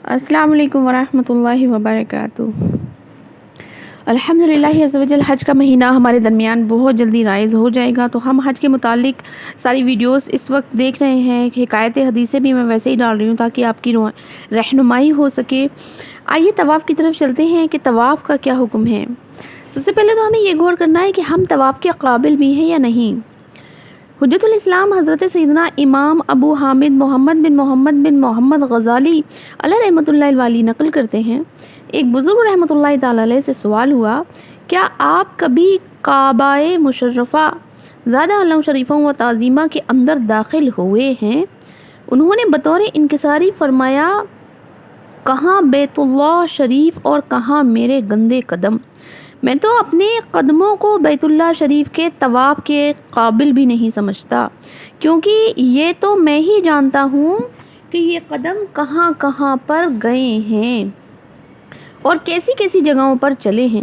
السلام علیکم ورحمۃ اللہ وبرکاتہ۔ الحمدللہ عز وجل حج کا مہینہ ہمارے درمیان بہت جلدی رائز ہو جائے گا، تو ہم حج کے متعلق ساری ویڈیوز اس وقت دیکھ رہے ہیں۔ حکایت حدیثیں بھی میں ویسے ہی ڈال رہی ہوں تاکہ آپ کی رہنمائی ہو سکے۔ آئیے طواف کی طرف چلتے ہیں کہ طواف کا کیا حکم ہے۔ سب سے پہلے تو ہمیں یہ غور کرنا ہے کہ ہم طواف کے قابل بھی ہیں یا نہیں۔ حجت الاسلام حضرت سیدنا امام ابو حامد محمد بن محمد غزالی علیہ رحمۃ اللہ الوالی نقل کرتے ہیں، ایک بزرگ رحمۃ اللہ تعالی علیہ سے سوال ہوا، کیا آپ کبھی کعبہ مشرفہ زادہ اللہ شریفوں و تعظیمہ کے اندر داخل ہوئے ہیں؟ انہوں نے بطور انکساری فرمایا، کہاں بیت اللہ شریف اور کہاں میرے گندے قدم، میں تو اپنے قدموں کو بیت اللہ شریف کے طواف کے قابل بھی نہیں سمجھتا، کیونکہ یہ تو میں ہی جانتا ہوں کہ یہ قدم کہاں کہاں پر گئے ہیں اور کیسی کیسی جگہوں پر چلے ہیں۔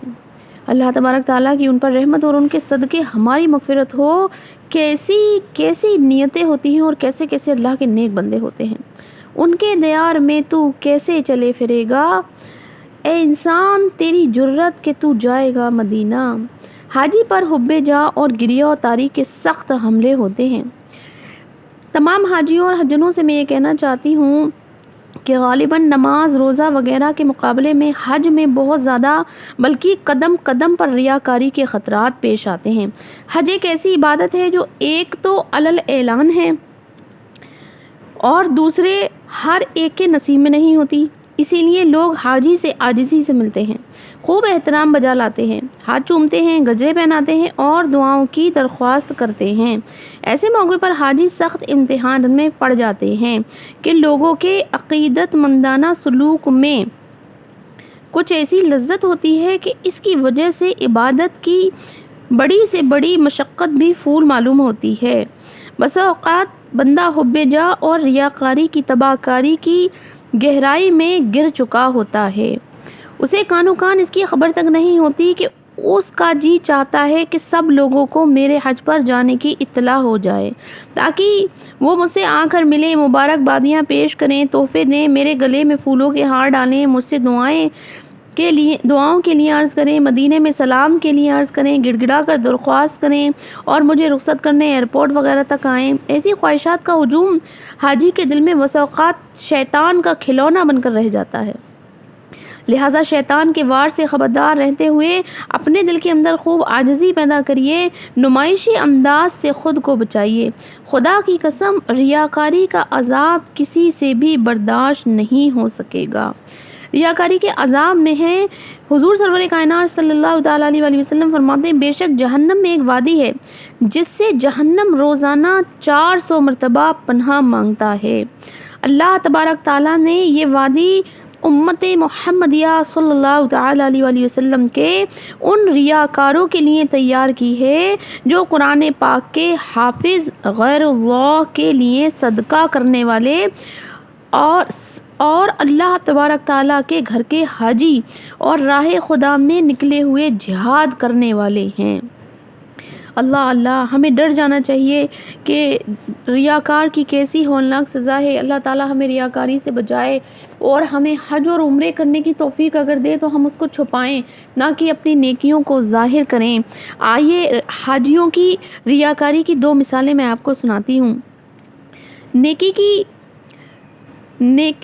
اللہ تبارک تعالیٰ کی ان پر رحمت اور ان کے صدقے ہماری مغفرت ہو۔ کیسی کیسی نیتیں ہوتی ہیں اور کیسے کیسے اللہ کے نیک بندے ہوتے ہیں۔ ان کے دیار میں تو کیسے چلے پھرے گا، اے انسان تیری جرت کہ تو جائے گا مدینہ۔ حاجی پر حب جا اور گریہ و تاری کے سخت حملے ہوتے ہیں۔ تمام حاجیوں اور حجنوں سے میں یہ کہنا چاہتی ہوں کہ غالباً نماز روزہ وغیرہ کے مقابلے میں حج میں بہت زیادہ بلکہ قدم قدم پر ریاکاری کے خطرات پیش آتے ہیں۔ حج ایک ایسی عبادت ہے جو ایک تو علل اعلان ہے اور دوسرے ہر ایک کے نصیب میں نہیں ہوتی، اسی لیے لوگ حاجی سے عاجزی سے ملتے ہیں، خوب احترام بجا لاتے ہیں، ہاتھ چومتے ہیں، گجرے پہناتے ہیں اور دعاؤں کی درخواست کرتے ہیں۔ ایسے موقع پر حاجی سخت امتحان میں پڑ جاتے ہیں کہ لوگوں کے عقیدت مندانہ سلوک میں کچھ ایسی لذت ہوتی ہے کہ اس کی وجہ سے عبادت کی بڑی سے بڑی مشقت بھی فول معلوم ہوتی ہے۔ بسا اوقات بندہ حب جا اور ریاکاری کی تباہ کاری کی گہرائی میں گر چکا ہوتا ہے، اسے کانوں کان اس کی خبر تک نہیں ہوتی کہ اس کا جی چاہتا ہے کہ سب لوگوں کو میرے حج پر جانے کی اطلاع ہو جائے تاکہ وہ مجھ سے آ کر ملیں، مبارکبادیاں پیش کریں، تحفے دیں، میرے گلے میں پھولوں کے ہار ڈالیں، مجھ سے دعاؤں کے لیے عرض کریں، مدینے میں سلام کے لیے عرض کریں، گڑ گڑا کر درخواست کریں اور مجھے رخصت کرنے ایئرپورٹ وغیرہ تک آئیں۔ ایسی خواہشات کا ہجوم حاجی کے دل میں بسا اوقات شیطان کا کھلونا بن کر رہ جاتا ہے، لہٰذا شیطان کے وار سے خبردار رہتے ہوئے اپنے دل کے اندر خوب عاجزی پیدا کریے، نمائشی انداز سے خود کو بچائیے۔ خدا کی قسم ریاکاری کا عذاب کسی سے بھی برداشت نہیں ہو سکے گا۔ ریاکاری کے عذاب میں ہے، حضور سرور کائنات صلی اللہ تعالیٰ علیہ وسلم فرماتے ہیں، بے شک جہنم میں ایک وادی ہے جس سے جہنم روزانہ 400 مرتبہ پناہ مانگتا ہے۔ اللہ تبارک تعالیٰ نے یہ وادی امت محمدیہ صلی اللہ تعالیٰ علیہ وسلم کے ان ریاکاروں کے لیے تیار کی ہے جو قرآن پاک کے حافظ، غیر اللہ کے لیے صدقہ کرنے والے اور اللہ تبارک تعالیٰ کے گھر کے حاجی اور راہ خدا میں نکلے ہوئے جہاد کرنے والے ہیں۔ اللہ ہمیں ڈر جانا چاہیے کہ ریاکار کی کیسی ہولناک سزا ہے۔ اللہ تعالیٰ ہمیں ریاکاری سے بچائے اور ہمیں حج اور عمرے کرنے کی توفیق اگر دے تو ہم اس کو چھپائیں، نہ کہ اپنی نیکیوں کو ظاہر کریں۔ آئیے حاجیوں کی ریاکاری کی 2 مثالیں میں آپ کو سناتی ہوں۔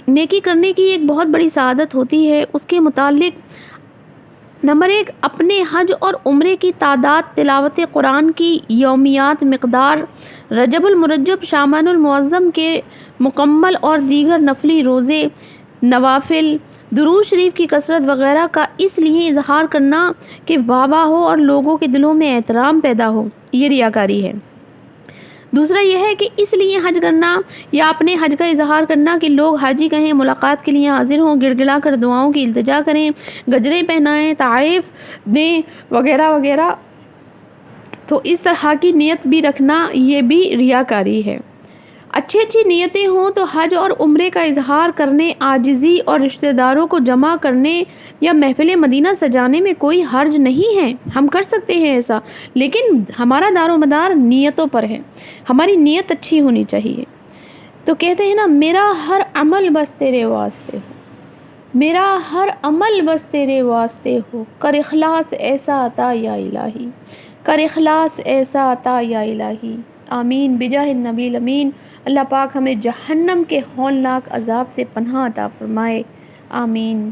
نیکی کرنے کی ایک بہت بڑی سعادت ہوتی ہے، اس کے متعلق نمبر 1، اپنے حج اور عمرے کی تعداد، تلاوت قرآن کی یومیات مقدار، رجب المرجب شعبان المعظم کے مکمل اور دیگر نفلی روزے، نوافل، درود شریف کی کثرت وغیرہ کا اس لیے اظہار کرنا کہ واہ ہو اور لوگوں کے دلوں میں احترام پیدا ہو، یہ ریاکاری ہے۔ دوسرا یہ ہے کہ اس لیے حج کرنا یا اپنے حج کا اظہار کرنا کہ لوگ حاجی کہیں، ملاقات کے لیے حاضر ہوں، گڑ گڑا کر دعاؤں کی التجا کریں، گجرے پہنائیں، تحائف دیں وغیرہ وغیرہ۔ تو اس طرح کی نیت بھی رکھنا یہ بھی ریاکاری ہے۔ اچھی نیتیں ہوں تو حج اور عمرے کا اظہار کرنے، عاجزی اور رشتہ داروں کو جمع کرنے یا محفل مدینہ سجانے میں کوئی حرج نہیں ہے، ہم کر سکتے ہیں ایسا، لیکن ہمارا دار و مدار نیتوں پر ہے، ہماری نیت اچھی ہونی چاہیے۔ تو کہتے ہیں نا، میرا ہر عمل بس تیرے واسطے ہو، میرا ہر عمل بس تیرے واسطے ہو، کر اخلاص ایسا عطا یا الہی، کر اخلاص ایسا عطا یا الہی۔ آمین بجاہ النبی الامین۔ اللہ پاک ہمیں جہنم کے ہولناک عذاب سے پناہ عطا فرمائے، آمین۔